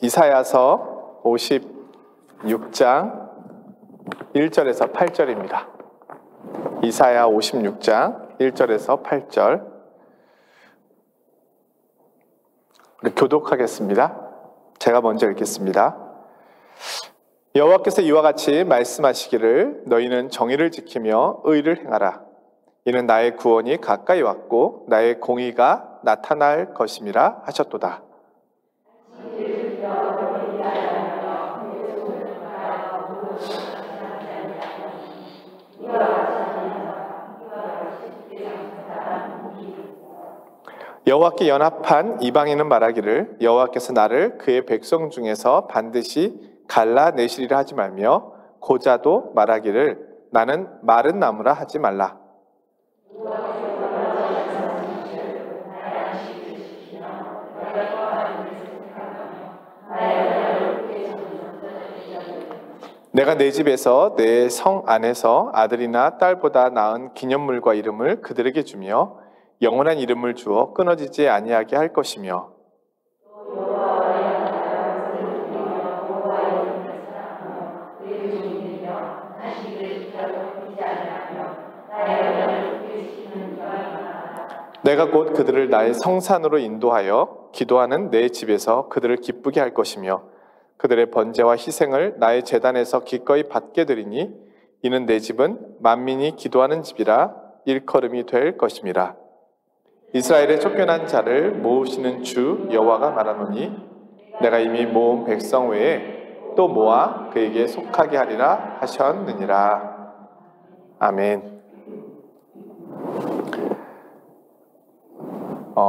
이사야서 56장 1절에서 8절입니다. 이사야 56장 1절에서 8절 우리 교독하겠습니다. 제가 먼저 읽겠습니다. 여호와께서 이와 같이 말씀하시기를 너희는 정의를 지키며 의를 행하라. 이는 나의 구원이 가까이 왔고 나의 공의가 나타날 것임이라 하셨도다. 여호와께 연합한 이방인은 말하기를 여호와께서 나를 그의 백성 중에서 반드시 갈라내시리라 하지 말며 고자도 말하기를 나는 마른 나무라 하지 말라. 내가 내 집에서 내 성 안에서 아들이나 딸보다 나은 기념물과 이름을 그들에게 주며 영원한 이름을 주어 끊어지지 아니하게 할 것이며 내가 곧 그들을 나의 성산으로 인도하여 기도하는 내 집에서 그들을 기쁘게 할 것이며 그들의 번제와 희생을 나의 제단에서 기꺼이 받게 되리니 이는 내 집은 만민이 기도하는 집이라 일컬음이 될 것임이라. 이스라엘의 쫓겨난 자를 모으시는 주 여호와가 말하노니 내가 이미 모은 백성 외에 또 모아 그에게 속하게 하리라 하셨느니라. 아멘.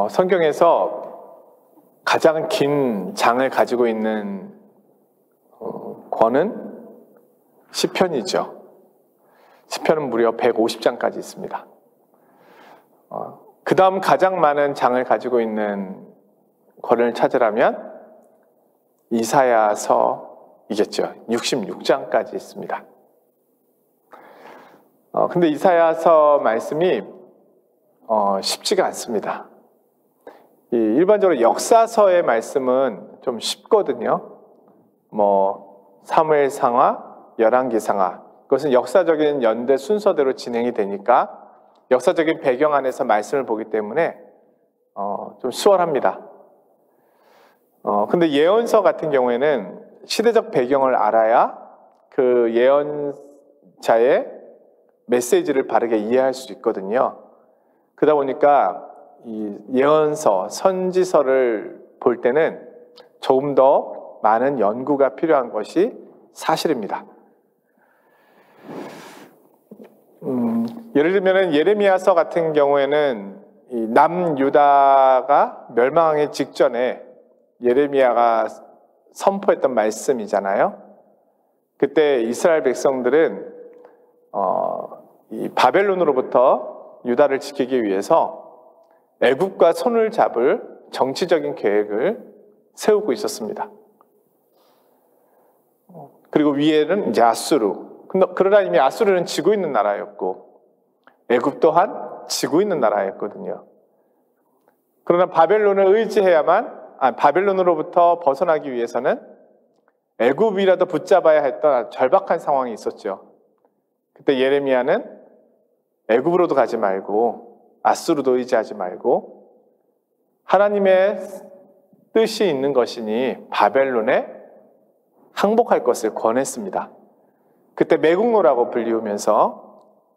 성경에서 가장 긴 장을 가지고 있는 권은 시편이죠. 시편은 무려 150장까지 있습니다. 그 다음 가장 많은 장을 가지고 있는 권을 찾으라면 이사야서이겠죠. 66장까지 있습니다. 근데 이사야서 말씀이 쉽지가 않습니다. 일반적으로 역사서의 말씀은 좀 쉽거든요. 사무엘상하, 열왕기상하 그것은 역사적인 연대 순서대로 진행이 되니까 역사적인 배경 안에서 말씀을 보기 때문에 좀 수월합니다. 근데 예언서 같은 경우에는 시대적 배경을 알아야 그 예언자의 메시지를 바르게 이해할 수 있거든요. 그러다 보니까 이 예언서, 선지서를 볼 때는 조금 더 많은 연구가 필요한 것이 사실입니다. 예를 들면 예레미야서 같은 경우에는 이 남유다가 멸망하기 직전에 예레미야가 선포했던 말씀이잖아요. 그때 이스라엘 백성들은 이 바벨론으로부터 유다를 지키기 위해서 애굽과 손을 잡을 정치적인 계획을 세우고 있었습니다. 그리고 위에는 이제 아수르. 그러나 이미 아수르는 지고 있는 나라였고 애굽 또한 지고 있는 나라였거든요. 그러나 바벨론을 바벨론으로부터 벗어나기 위해서는 애굽이라도 붙잡아야 했던 절박한 상황이 있었죠. 그때 예레미야는 애굽으로도 가지 말고 아수르도 의지하지 말고 하나님의 뜻이 있는 것이니 바벨론에 항복할 것을 권했습니다. 그때 매국노라고 불리우면서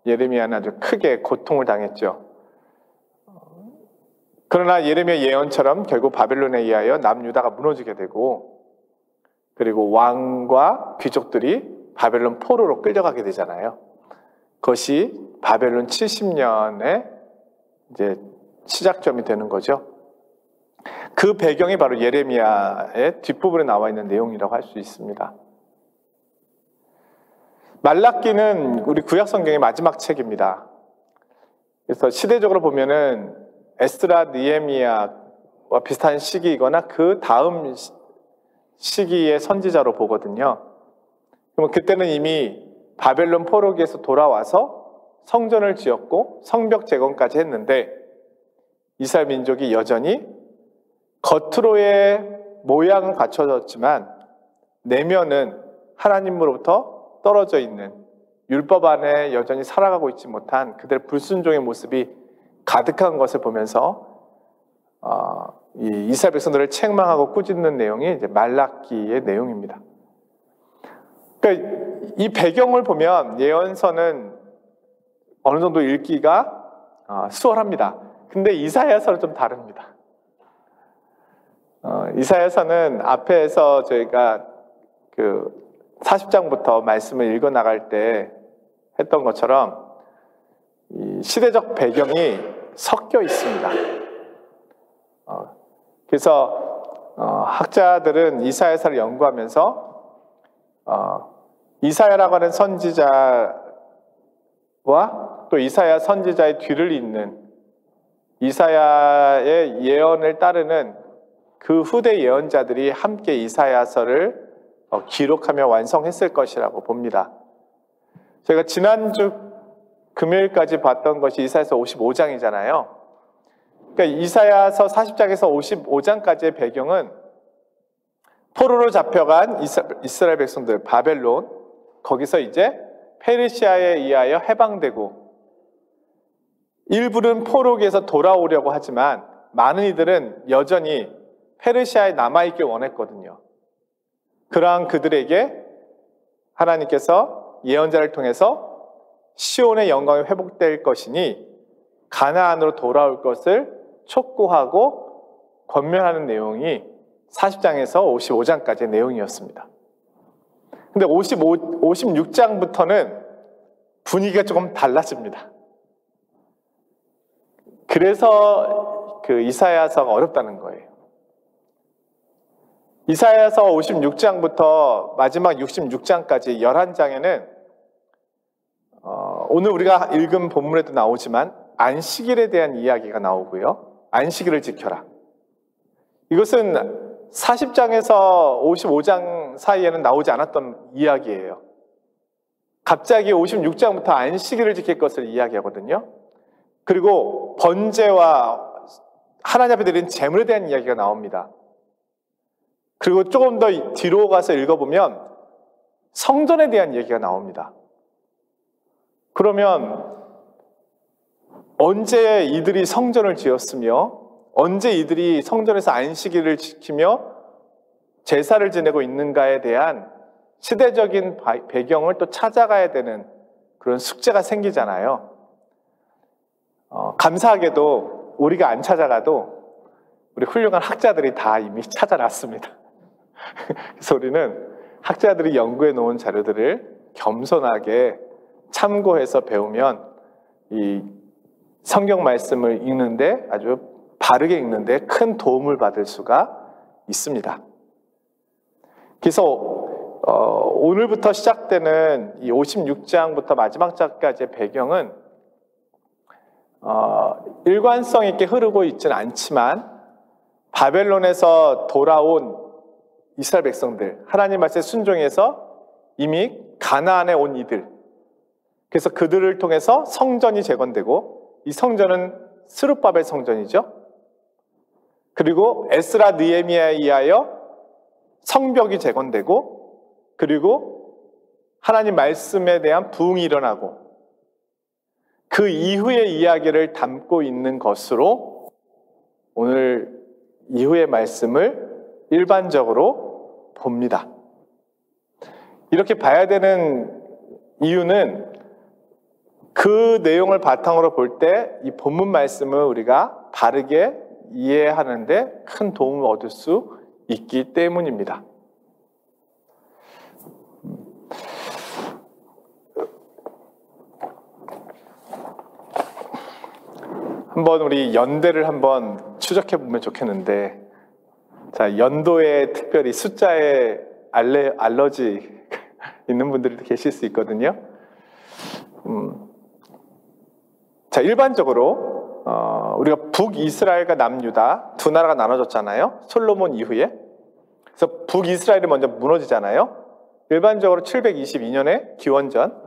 예레미야는 아주 크게 고통을 당했죠. 그러나 예레미야 예언처럼 결국 바벨론에 의하여 남유다가 무너지게 되고 그리고 왕과 귀족들이 바벨론 포로로 끌려가게 되잖아요. 그것이 바벨론 70년의 이제 시작점이 되는 거죠. 그 배경이 바로 예레미야의 뒷부분에 나와 있는 내용이라고 할 수 있습니다. 말라기는 우리 구약 성경의 마지막 책입니다. 그래서 시대적으로 보면은 에스라, 느헤미야와 비슷한 시기이거나 그 다음 시기의 선지자로 보거든요. 그러면 그때는 이미 바벨론 포로기에서 돌아와서 성전을 지었고 성벽 재건까지 했는데 이스라엘 민족이 여전히 겉으로의 모양은 갖춰졌지만 내면은 하나님으로부터 떨어져 있는 율법 안에 여전히 살아가고 있지 못한 그들의 불순종의 모습이 가득한 것을 보면서 이 이스라엘 백성들을 책망하고 꾸짖는 내용이 이제 말라기의 내용입니다. 그러니까 이 배경을 보면 예언서는 어느 정도 읽기가 수월합니다. 근데 이사야서는 좀 다릅니다. 이사야서는 앞에서 저희가 그 40장부터 말씀을 읽어 나갈 때 했던 것처럼 이 시대적 배경이 섞여 있습니다. 그래서 학자들은 이사야서를 연구하면서 이사야라고 하는 선지자와 또 이사야 선지자의 뒤를 잇는 이사야의 예언을 따르는 그 후대 예언자들이 함께 이사야서를 기록하며 완성했을 것이라고 봅니다. 제가 지난주 금요일까지 봤던 것이 이사야서 55장이잖아요. 그러니까 이사야서 40장에서 55장까지의 배경은 포로로 잡혀간 이스라엘 백성들, 바벨론, 거기서 이제 페르시아에 의하여 해방되고 일부는 포로기에서 돌아오려고 하지만 많은 이들은 여전히 페르시아에 남아있길 원했거든요. 그러한 그들에게 하나님께서 예언자를 통해서 시온의 영광이 회복될 것이니 가나안으로 돌아올 것을 촉구하고 권면하는 내용이 40장에서 55장까지의 내용이었습니다. 근데 56장부터는 분위기가 조금 달라집니다. 그래서 그 이사야서가 어렵다는 거예요. 이사야서 56장부터 마지막 66장까지 11장에는 오늘 우리가 읽은 본문에도 나오지만 안식일에 대한 이야기가 나오고요. 안식일을 지켜라. 이것은 40장에서 55장 사이에는 나오지 않았던 이야기예요. 갑자기 56장부터 안식일을 지킬 것을 이야기하거든요. 그리고 번제와 하나님 앞에 드린 제물에 대한 이야기가 나옵니다. 그리고 조금 더 뒤로 가서 읽어보면 성전에 대한 얘기가 나옵니다. 그러면 언제 이들이 성전을 지었으며 언제 이들이 성전에서 안식일을 지키며 제사를 지내고 있는가에 대한 시대적인 배경을 또 찾아가야 되는 그런 숙제가 생기잖아요. 감사하게도 우리가 안 찾아가도 우리 훌륭한 학자들이 다 이미 찾아놨습니다. 그래서 우리는 학자들이 연구해 놓은 자료들을 겸손하게 참고해서 배우면 이 성경 말씀을 읽는데 아주 바르게 읽는데 큰 도움을 받을 수가 있습니다. 그래서 오늘부터 시작되는 이 56장부터 마지막 장까지의 배경은 일관성 있게 흐르고 있지는 않지만 바벨론에서 돌아온 이스라엘 백성들, 하나님 말씀에 순종해서 이미 가나안에 온 이들, 그래서 그들을 통해서 성전이 재건되고 이 성전은 스룹바벨 성전이죠. 그리고 에스라 느헤미야에 의하여 성벽이 재건되고 그리고 하나님 말씀에 대한 부흥이 일어나고 그 이후의 이야기를 담고 있는 것으로 오늘 이후의 말씀을 일반적으로 봅니다. 이렇게 봐야 되는 이유는 그 내용을 바탕으로 볼 때 이 본문 말씀을 우리가 바르게 이해하는데 큰 도움을 얻을 수 있기 때문입니다. 한번 우리 연대를 한번 추적해 보면 좋겠는데, 자, 연도에 특별히 숫자에 알러지 있는 분들이 계실 수 있거든요. 자, 일반적으로 우리가 북이스라엘과 남유다 두 나라가 나눠졌잖아요. 솔로몬 이후에. 그래서 북이스라엘이 먼저 무너지잖아요. 일반적으로 722년에 기원전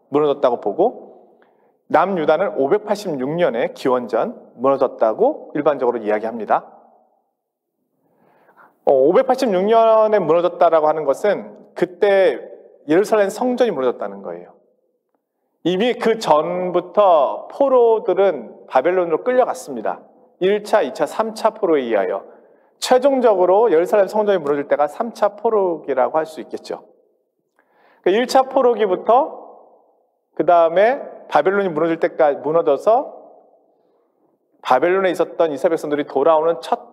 무너졌다고 보고 남유다는 586년에 기원전 무너졌다고 일반적으로 이야기합니다. 586년에 무너졌다라고 하는 것은 그때 예루살렘 성전이 무너졌다는 거예요. 이미 그 전부터 포로들은 바벨론으로 끌려갔습니다. 1차, 2차, 3차 포로에 의하여. 최종적으로 예루살렘 성전이 무너질 때가 3차 포로기라고 할 수 있겠죠. 1차 포로기부터 그 다음에 바벨론이 무너질 때까지 무너져서 바벨론에 있었던 이스라엘 백성들이 돌아오는 첫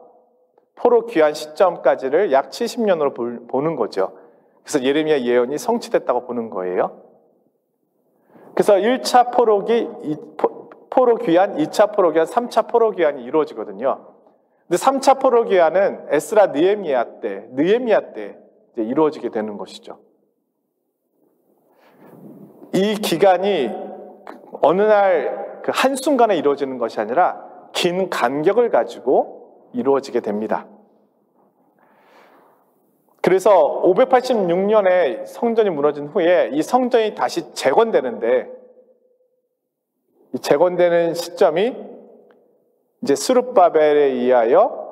포로 귀환 시점까지를 약 70년으로 보는 거죠. 그래서 예레미야 예언이 성취됐다고 보는 거예요. 그래서 1차 포로 귀환, 2차 포로 귀환, 3차 포로 귀환이 이루어지거든요. 근데 3차 포로 귀환은 에스라 느헤미야 때 이제 이루어지게 되는 것이죠. 이 기간이 어느 날 그 한순간에 이루어지는 것이 아니라 긴 간격을 가지고 이루어지게 됩니다. 그래서 586년에 성전이 무너진 후에 이 성전이 다시 재건되는데, 이 재건되는 시점이 이제 스룹바벨에 의하여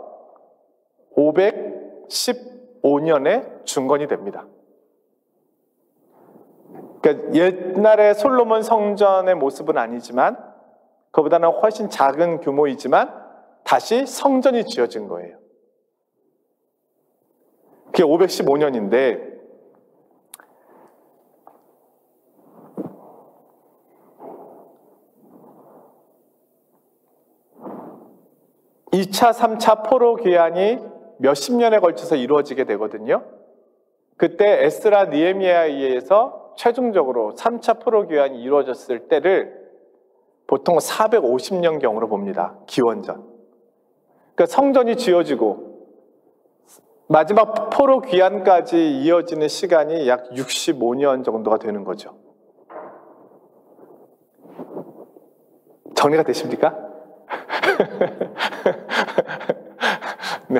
515년에 중건이 됩니다. 그러니까 옛날에 솔로몬 성전의 모습은 아니지만 그보다는 훨씬 작은 규모이지만 다시 성전이 지어진 거예요. 그게 515년인데 (2차) (3차) 포로 귀환이 몇십 년에 걸쳐서 이루어지게 되거든요. 그때 에스라 느헤미야에 의해서 최종적으로 3차 포로 귀환이 이루어졌을 때를 보통 450년경으로 봅니다. 기원전. 그러니까 성전이 지어지고 마지막 포로 귀환까지 이어지는 시간이 약 65년 정도가 되는 거죠. 정리가 되십니까? 네.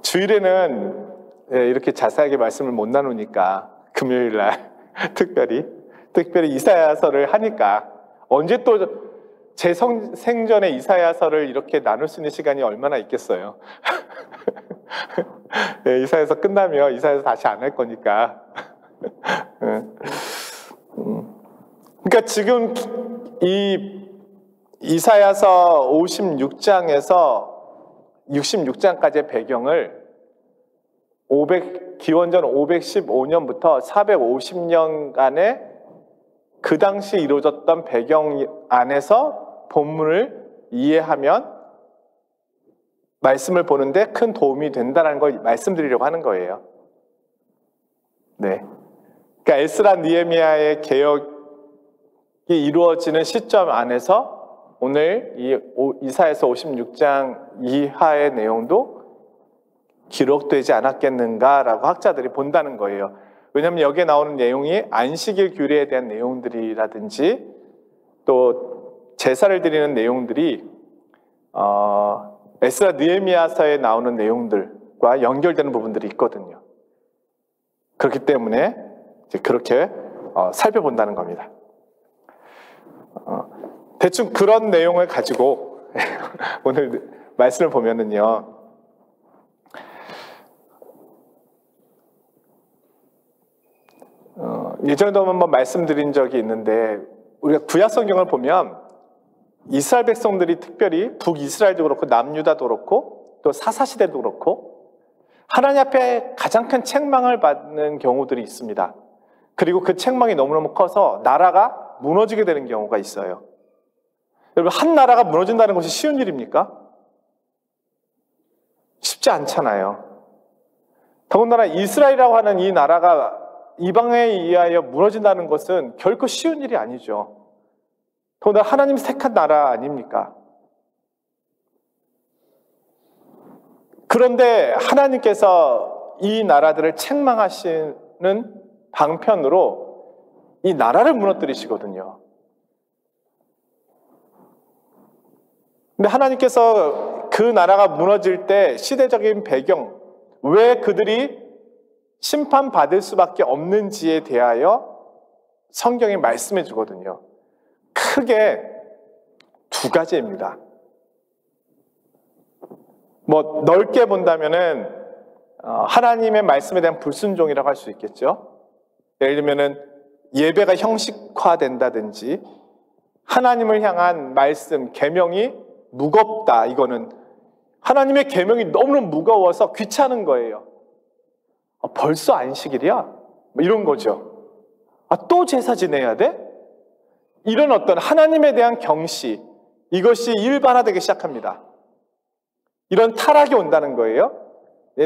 주일에는 이렇게 자세하게 말씀을 못 나누니까 금요일 날 특별히 이사야서를 하니까 언제 또 제 생전에 이사야서를 이렇게 나눌 수 있는 시간이 얼마나 있겠어요. 네, 이사야서 끝나면 이사야서 다시 안 할 거니까. 그러니까 지금 이 이사야서 56장에서 66장까지의 배경을 기원전 515년부터 450년간의 그 당시 이루어졌던 배경 안에서 본문을 이해하면 말씀을 보는데 큰 도움이 된다는 걸 말씀드리려고 하는 거예요. 네. 그러니까 에스라 느헤미야의 개혁이 이루어지는 시점 안에서 오늘 이 이사야서 56장 이하의 내용도 기록되지 않았겠는가라고 학자들이 본다는 거예요. 왜냐하면 여기에 나오는 내용이 안식일 규례에 대한 내용들이라든지 또 제사를 드리는 내용들이 에스라 느헤미야서에 나오는 내용들과 연결되는 부분들이 있거든요. 그렇기 때문에 이제 그렇게 살펴본다는 겁니다. 대충 그런 내용을 가지고 오늘 말씀을 보면은요. 예전에도 한번 말씀드린 적이 있는데 우리가 구약 성경을 보면 이스라엘 백성들이 특별히 북이스라엘도 그렇고 남유다도 그렇고 또 사사시대도 그렇고 하나님 앞에 가장 큰 책망을 받는 경우들이 있습니다. 그리고 그 책망이 너무너무 커서 나라가 무너지게 되는 경우가 있어요. 여러분, 한 나라가 무너진다는 것이 쉬운 일입니까? 쉽지 않잖아요. 더군다나 이스라엘이라고 하는 이 나라가 이방에 의하여 무너진다는 것은 결코 쉬운 일이 아니죠. 더군다나 하나님 택한 나라 아닙니까? 그런데 하나님께서 이 나라들을 책망하시는 방편으로 이 나라를 무너뜨리시거든요. 근데 하나님께서 그 나라가 무너질 때 시대적인 배경, 왜 그들이 심판받을 수밖에 없는지에 대하여 성경이 말씀해 주거든요. 크게 두 가지입니다. 뭐 넓게 본다면은 하나님의 말씀에 대한 불순종이라고 할 수 있겠죠. 예를 들면은 예배가 형식화된다든지 하나님을 향한 말씀, 계명이 무겁다. 이거는 하나님의 계명이 너무너무 무거워서 귀찮은 거예요. 벌써 안식일이야? 뭐 이런 거죠. 또 제사 지내야 돼? 이런 어떤 하나님에 대한 경시, 이것이 일반화되기 시작합니다. 이런 타락이 온다는 거예요.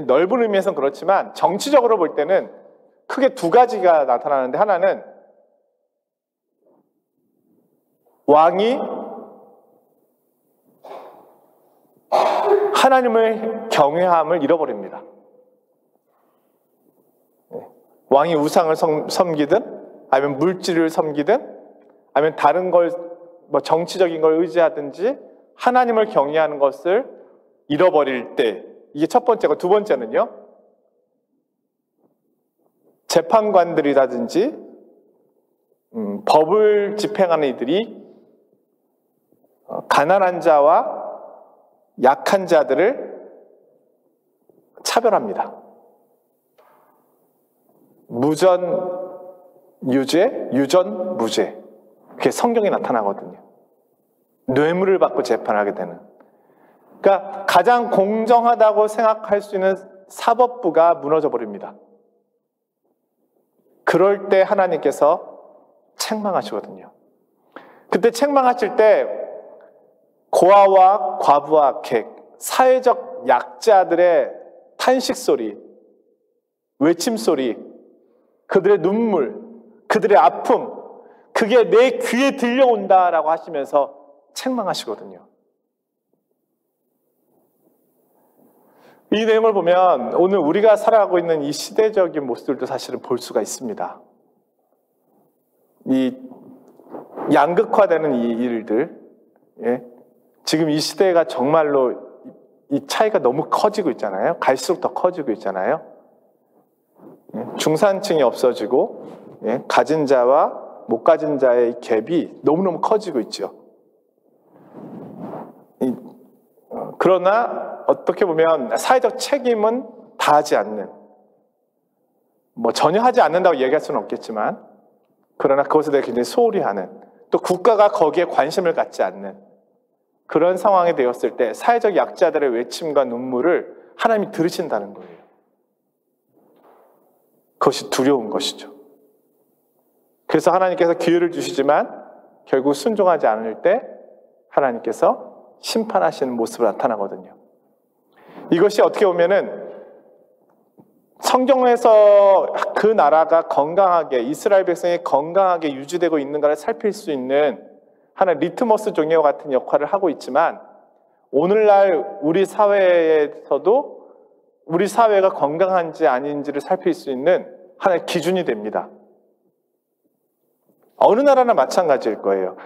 넓은 의미에서는 그렇지만 정치적으로 볼 때는 크게 두 가지가 나타나는데, 하나는 왕이 하나님을 경외함을 잃어버립니다. 왕이 우상을 섬기든 아니면 물질을 섬기든 아니면 다른 걸 뭐 정치적인 걸 의지하든지 하나님을 경외하는 것을 잃어버릴 때, 이게 첫 번째고, 두 번째는요, 재판관들이라든지 법을 집행하는 이들이 가난한 자와 약한 자들을 차별합니다. 무전 유죄, 유전 무죄. 그게 성경에 나타나거든요. 뇌물을 받고 재판하게 되는. 그러니까 가장 공정하다고 생각할 수 있는 사법부가 무너져 버립니다. 그럴 때 하나님께서 책망하시거든요. 그때 책망하실 때 고아와 과부와 객, 사회적 약자들의 탄식 소리, 외침 소리, 그들의 눈물, 그들의 아픔, 그게 내 귀에 들려온다라고 하시면서 책망하시거든요. 이 내용을 보면 오늘 우리가 살아가고 있는 이 시대적인 모습들도 사실은 볼 수가 있습니다. 이 양극화되는 이 일들, 지금 이 시대가 정말로 이 차이가 너무 커지고 있잖아요. 갈수록 더 커지고 있잖아요. 중산층이 없어지고 가진 자와 못 가진 자의 갭이 너무너무 커지고 있죠. 그러나 어떻게 보면 사회적 책임은 다하지 않는, 뭐 전혀 하지 않는다고 얘기할 수는 없겠지만, 그러나 그것에 대해 굉장히 소홀히 하는, 또 국가가 거기에 관심을 갖지 않는 그런 상황이 되었을 때 사회적 약자들의 외침과 눈물을 하나님이 들으신다는 거예요. 그것이 두려운 것이죠. 그래서 하나님께서 기회를 주시지만 결국 순종하지 않을 때 하나님께서 심판하시는 모습으로 나타나거든요. 이것이 어떻게 보면은 성경에서 그 나라가 건강하게, 이스라엘 백성이 건강하게 유지되고 있는가를 살필 수 있는 하나의 리트머스 종이와 같은 역할을 하고 있지만, 오늘날 우리 사회에서도 우리 사회가 건강한지 아닌지를 살필 수 있는 하나의 기준이 됩니다. 어느 나라나 마찬가지일 거예요.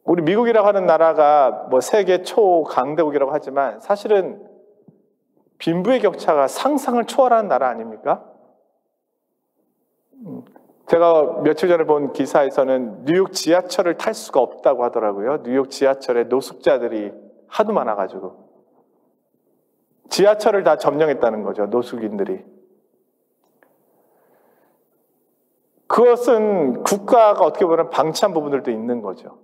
우리 미국이라고 하는 나라가 뭐 세계 초강대국이라고 하지만 사실은 빈부의 격차가 상상을 초월하는 나라 아닙니까? 제가 며칠 전에 본 기사에서는 뉴욕 지하철을 탈 수가 없다고 하더라고요. 뉴욕 지하철에 노숙자들이 하도 많아가지고 지하철을 다 점령했다는 거죠. 노숙인들이. 그것은 국가가 어떻게 보면 방치한 부분들도 있는 거죠.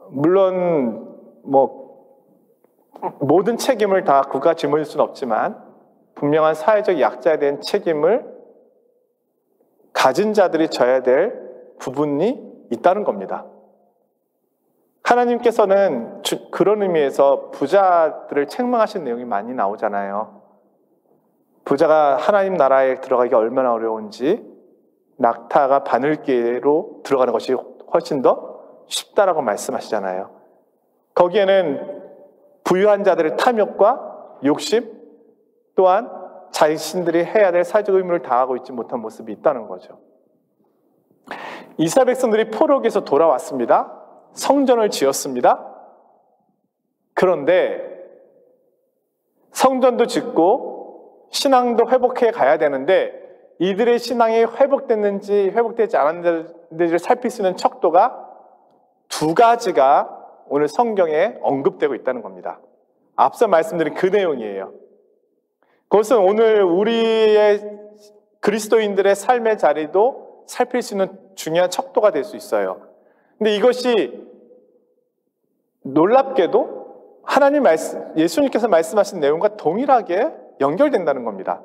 물론 뭐 모든 책임을 다 국가가 짊어질 수는 없지만 분명한 사회적 약자에 대한 책임을 가진 자들이 져야 될 부분이 있다는 겁니다. 하나님께서는 그런 의미에서 부자들을 책망하신 내용이 많이 나오잖아요. 부자가 하나님 나라에 들어가기가 얼마나 어려운지, 낙타가 바늘개로 들어가는 것이 훨씬 더 쉽다라고 말씀하시잖아요. 거기에는 부유한 자들의 탐욕과 욕심, 또한 자신들이 해야 될 사회적 의무를 다하고 있지 못한 모습이 있다는 거죠. 이스라엘 백성들이 포로기에서 돌아왔습니다. 성전을 지었습니다. 그런데 성전도 짓고 신앙도 회복해 가야 되는데 이들의 신앙이 회복됐는지 회복되지 않았는지를 살필 수 있는 척도가 두 가지가 오늘 성경에 언급되고 있다는 겁니다. 앞서 말씀드린 그 내용이에요. 그것은 오늘 우리의 그리스도인들의 삶의 자리도 살필 수 있는 중요한 척도가 될 수 있어요. 근데 이것이 놀랍게도 하나님 말씀, 예수님께서 말씀하신 내용과 동일하게 연결된다는 겁니다.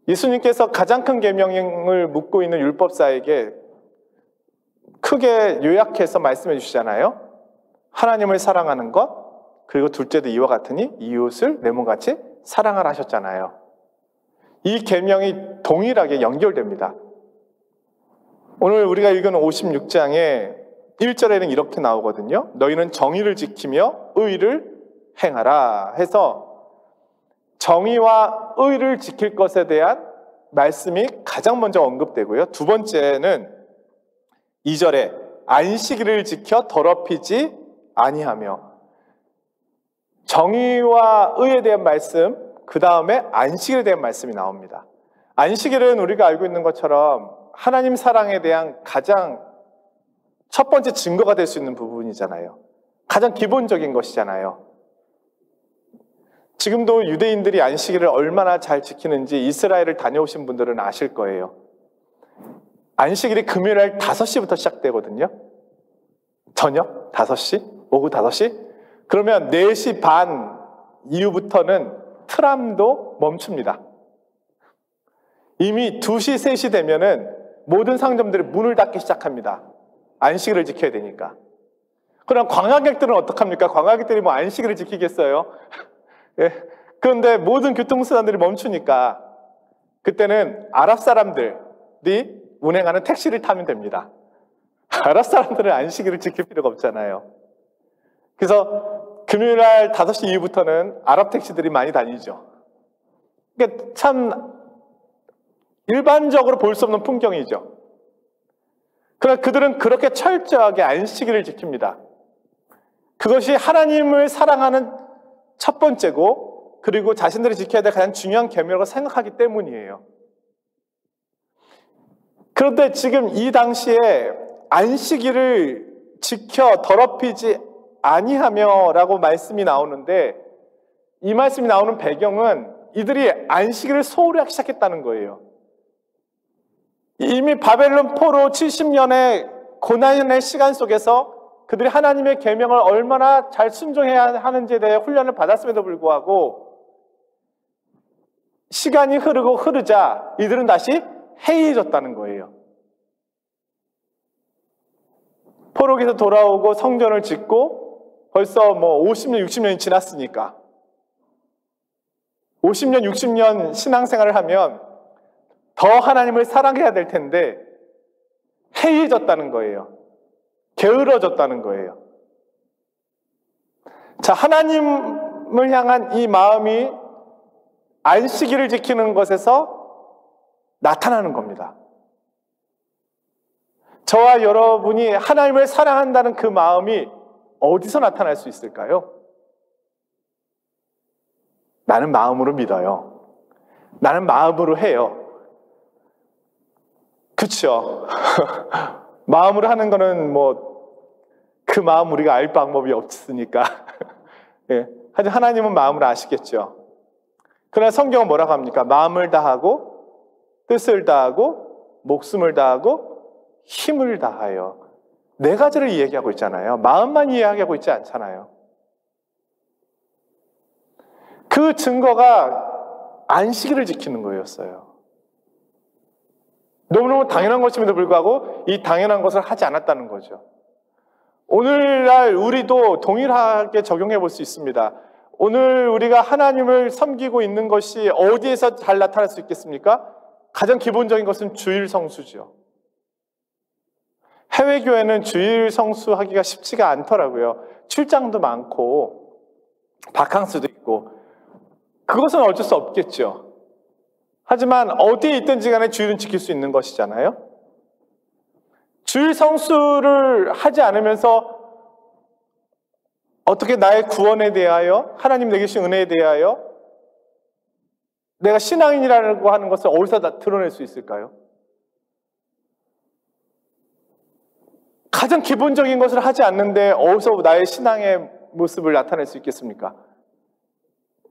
예수님께서 가장 큰 계명을 묻고 있는 율법사에게 크게 요약해서 말씀해 주시잖아요. 하나님을 사랑하는 것, 그리고 둘째도 이와 같으니 이웃을 내 몸같이 사랑하라 하셨잖아요. 이 계명이 동일하게 연결됩니다. 오늘 우리가 읽은 56장에 1절에는 이렇게 나오거든요. 너희는 정의를 지키며 의를 행하라 해서 정의와 의를 지킬 것에 대한 말씀이 가장 먼저 언급되고요. 두 번째는 2절에 안식일을 지켜 더럽히지 아니하며, 정의와 의에 대한 말씀, 그 다음에 안식일에 대한 말씀이 나옵니다. 안식일은 우리가 알고 있는 것처럼 하나님 사랑에 대한 가장 첫 번째 증거가 될 수 있는 부분이잖아요. 가장 기본적인 것이잖아요. 지금도 유대인들이 안식일을 얼마나 잘 지키는지 이스라엘을 다녀오신 분들은 아실 거예요. 안식일이 금요일 5시부터 시작되거든요. 저녁 5시, 오후 5시. 그러면 4시 반 이후부터는 트람도 멈춥니다. 이미 2시, 3시 되면은 모든 상점들이 문을 닫기 시작합니다. 안식일을 지켜야 되니까. 그럼 관광객들은 어떡합니까? 관광객들이 뭐 안식일을 지키겠어요? 예. 그런데 모든 교통수단들이 멈추니까 그때는 아랍 사람들이 운행하는 택시를 타면 됩니다. 아랍 사람들은 안식일을 지킬 필요가 없잖아요. 그래서 금요일 날 5시 이후부터는 아랍 택시들이 많이 다니죠. 그러니까 참 일반적으로 볼 수 없는 풍경이죠. 그러나 그들은 그렇게 철저하게 안식일을 지킵니다. 그것이 하나님을 사랑하는 첫 번째고, 그리고 자신들이 지켜야 될 가장 중요한 계명이라고 생각하기 때문이에요. 그런데 지금 이 당시에 안식일을 지켜 더럽히지 아니하며 라고 말씀이 나오는데, 이 말씀이 나오는 배경은 이들이 안식일을 소홀히 하기 시작했다는 거예요. 이미 바벨론 포로 70년의 고난의 시간 속에서 그들이 하나님의 계명을 얼마나 잘 순종해야 하는지에 대해 훈련을 받았음에도 불구하고 시간이 흐르자 이들은 다시 해이해졌다는 거예요. 포로기에서 돌아오고 성전을 짓고 벌써 뭐 50년, 60년이 지났으니까 50년, 60년 신앙생활을 하면 더 하나님을 사랑해야 될 텐데 해이해졌다는 거예요. 게으러졌다는 거예요. 자, 하나님을 향한 이 마음이 안식일을 지키는 것에서 나타나는 겁니다. 저와 여러분이 하나님을 사랑한다는 그 마음이 어디서 나타날 수 있을까요? 나는 마음으로 믿어요. 나는 마음으로 해요. 그렇죠? 마음으로 하는 거는 뭐 그 마음 우리가 알 방법이 없으니까. 예. 하지만 하나님은 마음을 아시겠죠. 그러나 성경은 뭐라고 합니까? 마음을 다하고 뜻을 다하고 목숨을 다하고 힘을 다하여. 네 가지를 이야기하고 있잖아요. 마음만 이야기하고 있지 않잖아요. 그 증거가 안식일을 지키는 거였어요. 너무너무 당연한 것임에도 불구하고 이 당연한 것을 하지 않았다는 거죠. 오늘날 우리도 동일하게 적용해 볼 수 있습니다. 오늘 우리가 하나님을 섬기고 있는 것이 어디에서 잘 나타날 수 있겠습니까? 가장 기본적인 것은 주일 성수죠. 해외교회는 주일 성수하기가 쉽지가 않더라고요. 출장도 많고 바캉스도 있고 그것은 어쩔 수 없겠죠. 하지만 어디에 있든지 간에 주일은 지킬 수 있는 것이잖아요. 주일 성수를 하지 않으면서 어떻게 나의 구원에 대하여, 하나님 내게 주신 은혜에 대하여 내가 신앙인이라고 하는 것을 어디서 다 드러낼 수 있을까요? 가장 기본적인 것을 하지 않는데 어디서 나의 신앙의 모습을 나타낼 수 있겠습니까?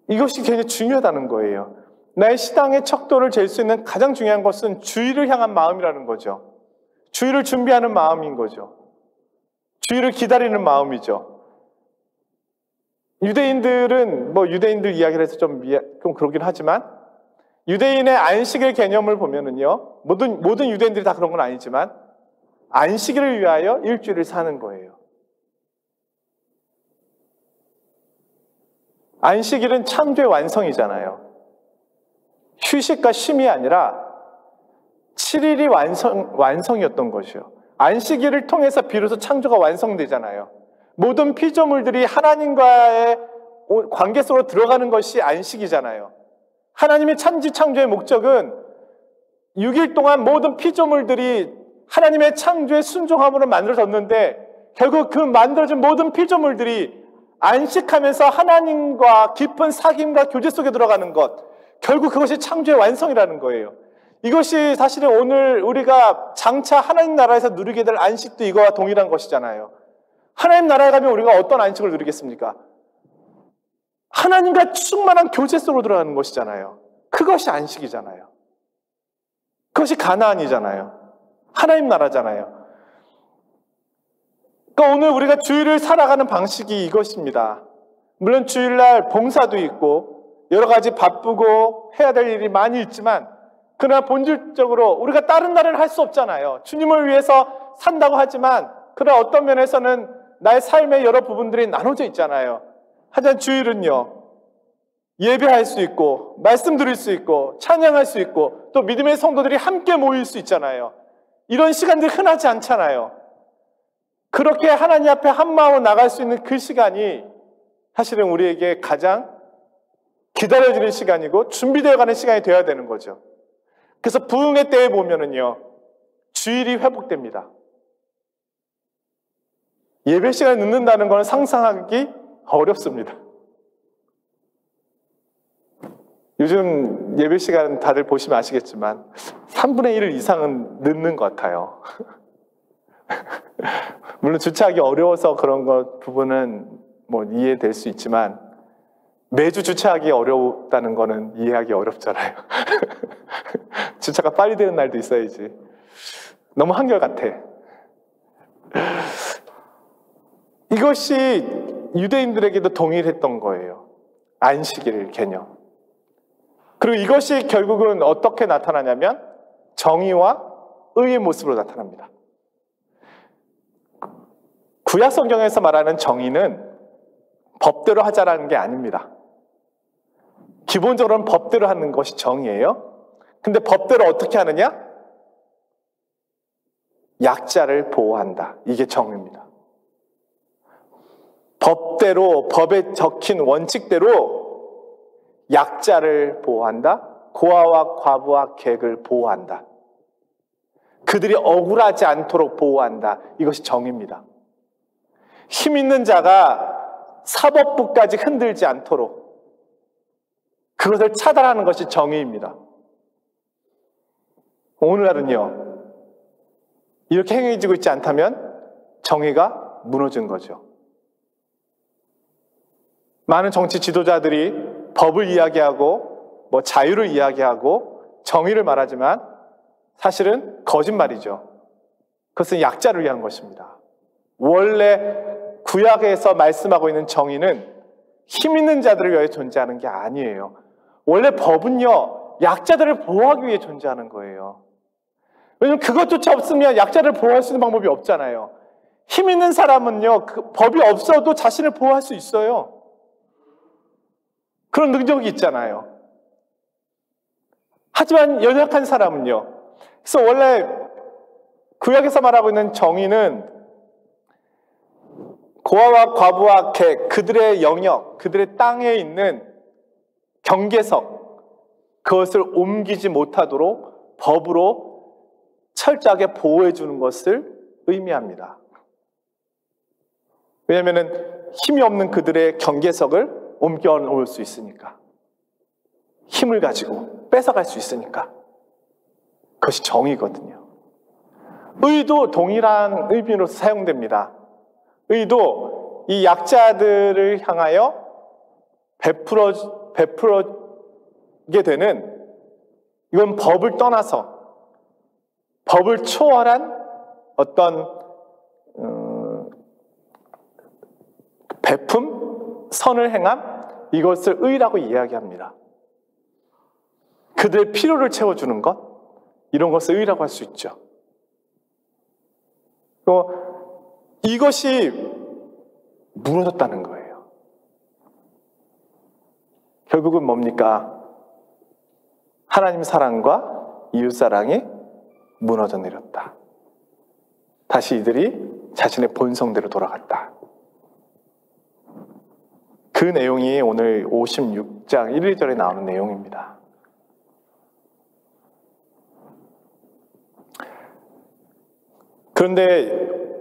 이것이 굉장히 중요하다는 거예요. 나의 신앙의 척도를 잴 수 있는 가장 중요한 것은 주의를 향한 마음이라는 거죠. 주의를 준비하는 마음인 거죠. 주의를 기다리는 마음이죠. 유대인들은 유대인들 이야기를 해서 좀 그러긴 하지만 유대인의 안식일 개념을 보면은요, 모든 유대인들이 다 그런 건 아니지만 안식일을 위하여 일주일을 사는 거예요. 안식일은 창조의 완성이잖아요. 휴식과 쉼이 아니라 7일이 완성이었던 것이요. 안식일을 통해서 비로소 창조가 완성되잖아요. 모든 피조물들이 하나님과의 관계 속으로 들어가는 것이 안식이잖아요. 하나님의 창조의 목적은 6일 동안 모든 피조물들이 하나님의 창조의 순종함으로 만들어졌는데 결국 그 만들어진 모든 피조물들이 안식하면서 하나님과 깊은 사귐과 교제 속에 들어가는 것, 결국 그것이 창조의 완성이라는 거예요. 이것이 사실은 오늘 우리가 장차 하나님 나라에서 누리게 될 안식도 이거와 동일한 것이잖아요. 하나님 나라에 가면 우리가 어떤 안식을 누리겠습니까? 하나님과 충만한 교제 속으로 들어가는 것이잖아요. 그것이 안식이잖아요. 그것이 가나안이잖아요. 하나님 나라잖아요. 그러니까 오늘 우리가 주일을 살아가는 방식이 이것입니다. 물론 주일날 봉사도 있고 여러 가지 바쁘고 해야 될 일이 많이 있지만 그러나 본질적으로 우리가 다른 날은 할 수 없잖아요. 주님을 위해서 산다고 하지만 그러나 어떤 면에서는 나의 삶의 여러 부분들이 나눠져 있잖아요. 하지만 주일은요, 예배할 수 있고 말씀 들을 수 있고 찬양할 수 있고 또 믿음의 성도들이 함께 모일 수 있잖아요. 이런 시간들이 흔하지 않잖아요. 그렇게 하나님 앞에 한마음으로 나갈 수 있는 그 시간이 사실은 우리에게 가장 기다려지는 시간이고 준비되어 가는 시간이 되어야 되는 거죠. 그래서 부흥의 때에 보면은요, 주일이 회복됩니다. 예배 시간을 늦는다는 건 상상하기 어렵습니다. 요즘 예배 시간 다들 보시면 아시겠지만 3분의 1 이상은 늦는 것 같아요. 물론 주차하기 어려워서 그런 것 부분은 이해될 수 있지만 매주 주차하기 어렵다는 거는 이해하기 어렵잖아요. 주차가 빨리 되는 날도 있어야지. 너무 한결같아. 이것이 유대인들에게도 동일했던 거예요. 안식일 개념. 그리고 이것이 결국은 어떻게 나타나냐면 정의와 의의 모습으로 나타납니다. 구약 성경에서 말하는 정의는 법대로 하자라는 게 아닙니다. 기본적으로는 법대로 하는 것이 정의예요. 근데 법대로 어떻게 하느냐? 약자를 보호한다. 이게 정의입니다. 법대로, 법에 적힌 원칙대로 약자를 보호한다. 고아와 과부와 객을 보호한다. 그들이 억울하지 않도록 보호한다. 이것이 정의입니다. 힘 있는 자가 사법부까지 흔들지 않도록 그것을 차단하는 것이 정의입니다. 오늘날은요, 이렇게 행해지고 있지 않다면 정의가 무너진 거죠. 많은 정치 지도자들이 법을 이야기하고 자유를 이야기하고 정의를 말하지만 사실은 거짓말이죠. 그것은 약자를 위한 것입니다. 원래 구약에서 말씀하고 있는 정의는 힘 있는 자들을 위해 존재하는 게 아니에요. 원래 법은요, 약자들을 보호하기 위해 존재하는 거예요. 왜냐하면 그것조차 없으면 약자를 보호할 수 있는 방법이 없잖아요. 힘 있는 사람은요, 그 법이 없어도 자신을 보호할 수 있어요. 그런 능력이 있잖아요. 하지만 연약한 사람은요. 그래서 원래 구약에서 말하고 있는 정의는 고아와 과부와 객, 그들의 영역, 그들의 땅에 있는 경계석, 그것을 옮기지 못하도록 법으로 철저하게 보호해 주는 것을 의미합니다. 왜냐하면 힘이 없는 그들의 경계석을 옮겨 놓을 수 있으니까. 힘을 가지고 뺏어갈 수 있으니까. 그것이 정의거든요. 의도 동일한 의미로서 사용됩니다. 의도, 이 약자들을 향하여 베풀게 되는, 이건 법을 떠나서 법을 초월한 어떤 베품, 선을 행함, 이것을 의라고 이야기합니다. 그들의 필요를 채워주는 것, 이런 것을 의라고 할 수 있죠. 이것이 무너졌다는 거예요. 결국은 뭡니까? 하나님 사랑과 이웃 사랑이 무너져 내렸다. 다시 이들이 자신의 본성대로 돌아갔다. 그 내용이 오늘 56장 1, 2절에 나오는 내용입니다. 그런데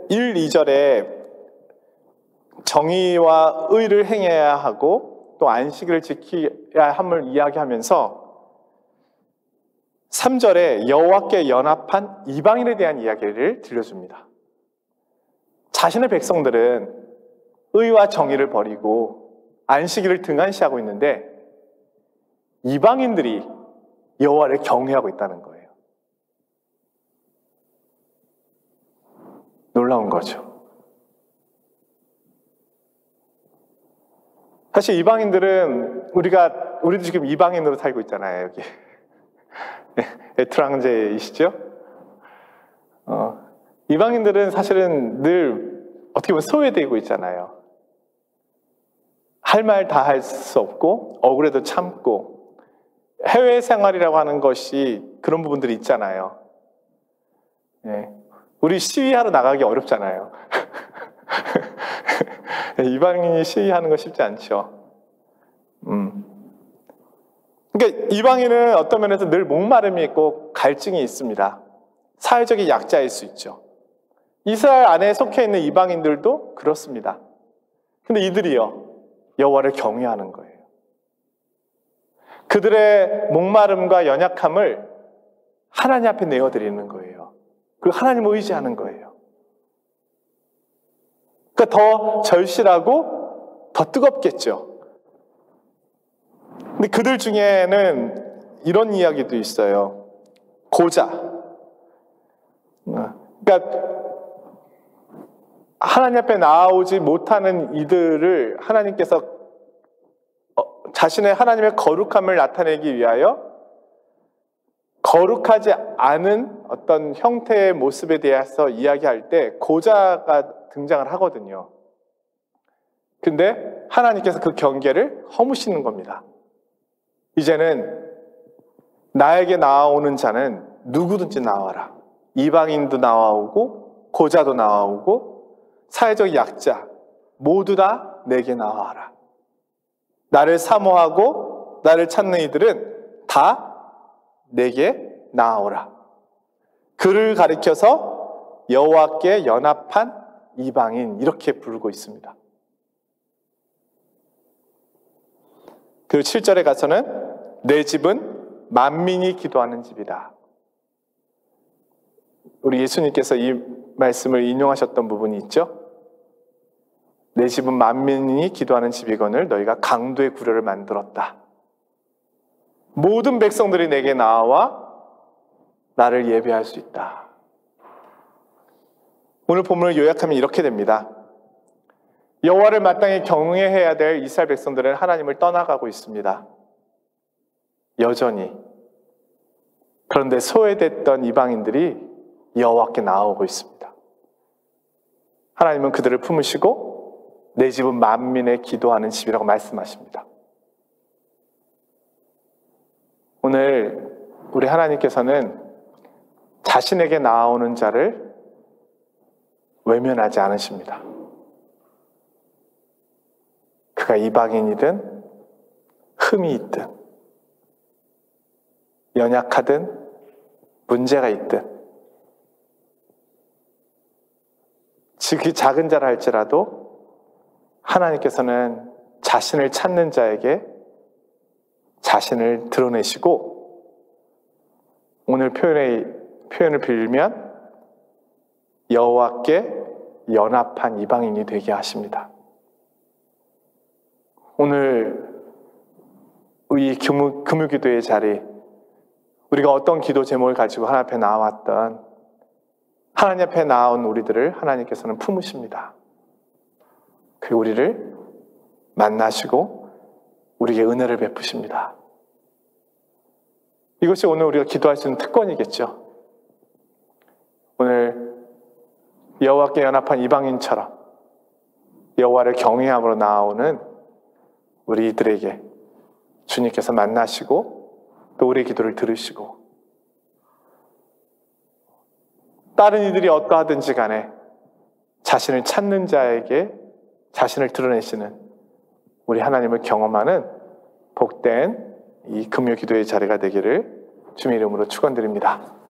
1, 2절에 정의와 의를 행해야 하고 또 안식일을 지켜야 함을 이야기하면서 3절에 여호와께 연합한 이방인에 대한 이야기를 들려줍니다. 자신의 백성들은 의와 정의를 버리고 안식일을 등한시하고 있는데 이방인들이 여호와를 경외하고 있다는 거예요. 놀라운 거죠. 사실 이방인들은 우리도 지금 이방인으로 살고 있잖아요, 여기. 에트랑제이시죠? 이방인들은 사실은 늘 어떻게 보면 소외되고 있잖아요. 할 말 다 할 수 없고 억울해도 참고, 해외 생활이라고 하는 것이 그런 부분들이 있잖아요. 우리 시위하러 나가기 어렵잖아요. 이방인이 시위하는 거 쉽지 않죠. 그러니까 이방인은 어떤 면에서 늘 목마름이 있고 갈증이 있습니다. 사회적인 약자일 수 있죠. 이스라엘 안에 속해 있는 이방인들도 그렇습니다. 근데 이들이요, 여호와를 경외하는 거예요. 그들의 목마름과 연약함을 하나님 앞에 내어드리는 거예요. 그리고 하나님을 의지하는 거예요. 그러니까 더 절실하고 더 뜨겁겠죠. 근데 그들 중에는 이런 이야기도 있어요. 고자. 그러니까 하나님 앞에 나아오지 못하는 이들을 하나님께서 자신의 하나님의 거룩함을 나타내기 위하여 거룩하지 않은 어떤 형태의 모습에 대해서 이야기할 때 고자가 등장을 하거든요. 근데 하나님께서 그 경계를 허무시는 겁니다. 이제는 나에게 나아오는 자는 누구든지 나와라. 이방인도 나와오고 고자도 나와오고 사회적 약자 모두 다 내게 나와라. 나를 사모하고 나를 찾는 이들은 다 내게 나아오라. 그를 가리켜서 여호와께 연합한 이방인, 이렇게 부르고 있습니다. 그리고 7절에 가서는 내 집은 만민이 기도하는 집이다. 우리 예수님께서 이 말씀을 인용하셨던 부분이 있죠. 내 집은 만민이 기도하는 집이거늘 너희가 강도의 구려를 만들었다. 모든 백성들이 내게 나와 나를 예배할 수 있다. 오늘 본문을 요약하면 이렇게 됩니다. 여호와를 마땅히 경외해야 될 이스라엘 백성들은 하나님을 떠나가고 있습니다. 여전히. 그런데 소외됐던 이방인들이 여호와께 나아오고 있습니다. 하나님은 그들을 품으시고 내 집은 만민의 기도하는 집이라고 말씀하십니다. 오늘 우리 하나님께서는 자신에게 나아오는 자를 외면하지 않으십니다. 그가 이방인이든 흠이 있든 연약하든 문제가 있든 지극히 작은 자라 할지라도 하나님께서는 자신을 찾는 자에게 자신을 드러내시고 오늘 표현을 빌면 여호와께 연합한 이방인이 되게 하십니다. 오늘 이 금요기도의 자리, 우리가 어떤 기도 제목을 가지고 하나님 앞에 나왔던 하나님 앞에 나온 우리들을 하나님께서는 품으십니다. 그리고 우리를 만나시고 우리에게 은혜를 베푸십니다. 이것이 오늘 우리가 기도할 수 있는 특권이겠죠. 오늘 여호와께 연합한 이방인처럼 여호와를 경외함으로 나오는 우리들에게 주님께서 만나시고 또 우리의 기도를 들으시고 다른 이들이 어떠하든지 간에 자신을 찾는 자에게 자신을 드러내시는 우리 하나님을 경험하는 복된 이 금요 기도의 자리가 되기를 주님의 이름으로 축원드립니다.